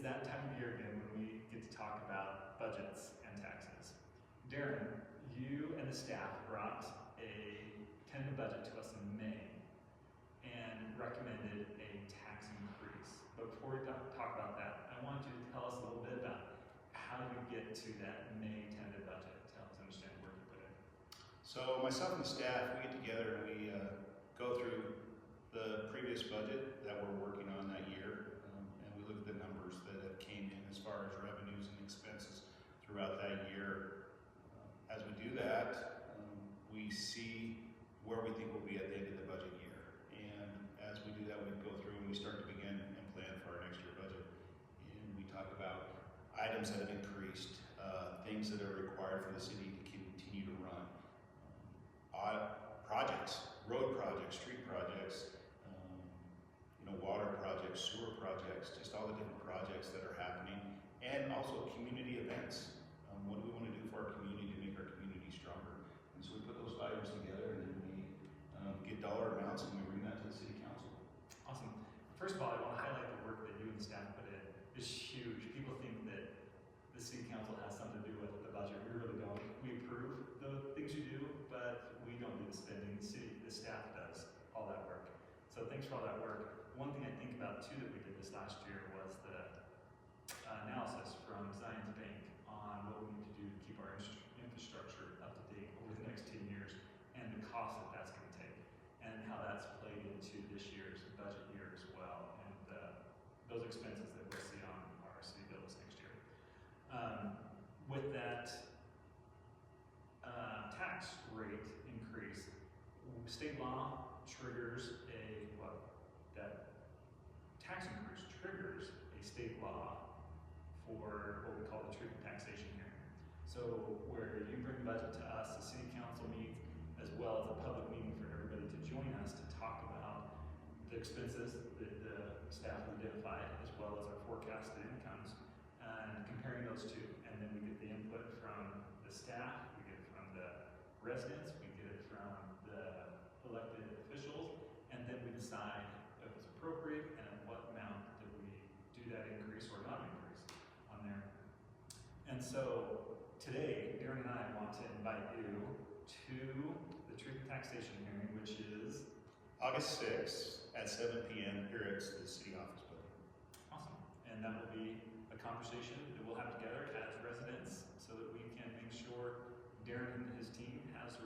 It's that time of year again when we get to talk about budgets and taxes. Darren, you and the staff brought a tentative budget to us in May and recommended a tax increase. But before we talk about that, I want you to tell us a little bit about how you get to that May tentative budget to help us understand where to put it. So myself and the staff, we get together and we go through the previous budget that we're working on that year, and we look at the numbers that have came in as far as revenues and expenses throughout that year. As we do that, we see where we think we'll be at the end of the budget year. And as we do that, we go through and we start to begin and plan for our next year budget. And we talk about items that have increased, things that are required for the city to continue to run, projects, road projects, street projects, water projects, sewer projects, just all the different projects that are happening, and also community events. What do we want to do for our community to make our community stronger? And so we put those items together, and then we get dollar amounts, and we bring that to the city council. Awesome. First of all, I want to highlight the work that you and the staff put in. It's huge. People think that the city council has something to do with the budget. We really don't. We approve the things you do, but we don't do the spending. The staff does all that work. So thanks for all that work. One thing I think about too that we did this last year was the analysis from Zions Bank on what we need to do to keep our infrastructure up to date over the next 10 years and the cost that that's going to take and how that's played into this year's budget year as well, and those expenses that we'll see on our city bills next year. With that tax rate increase, state law triggers that tax increase triggers a state law for what we call the truth in taxation hearing. So where you bring the budget to us, the city council meets, as well as a public meeting for everybody to join us to talk about the expenses that the staff has identified, as well as our forecasted incomes, and comparing those two. And then we get the input from the staff, we get it from the residents, we get it from the elected officials, and then we decide if it's appropriate and at what amount do we do that increase or not increase on there. And so today, Darren and I want to invite you to the Truth in Taxation hearing, which is August 6th at 7 p.m. here at the city office building. awesome. And that will be a conversation that we'll have together as residents so that we can make sure Darren and his team has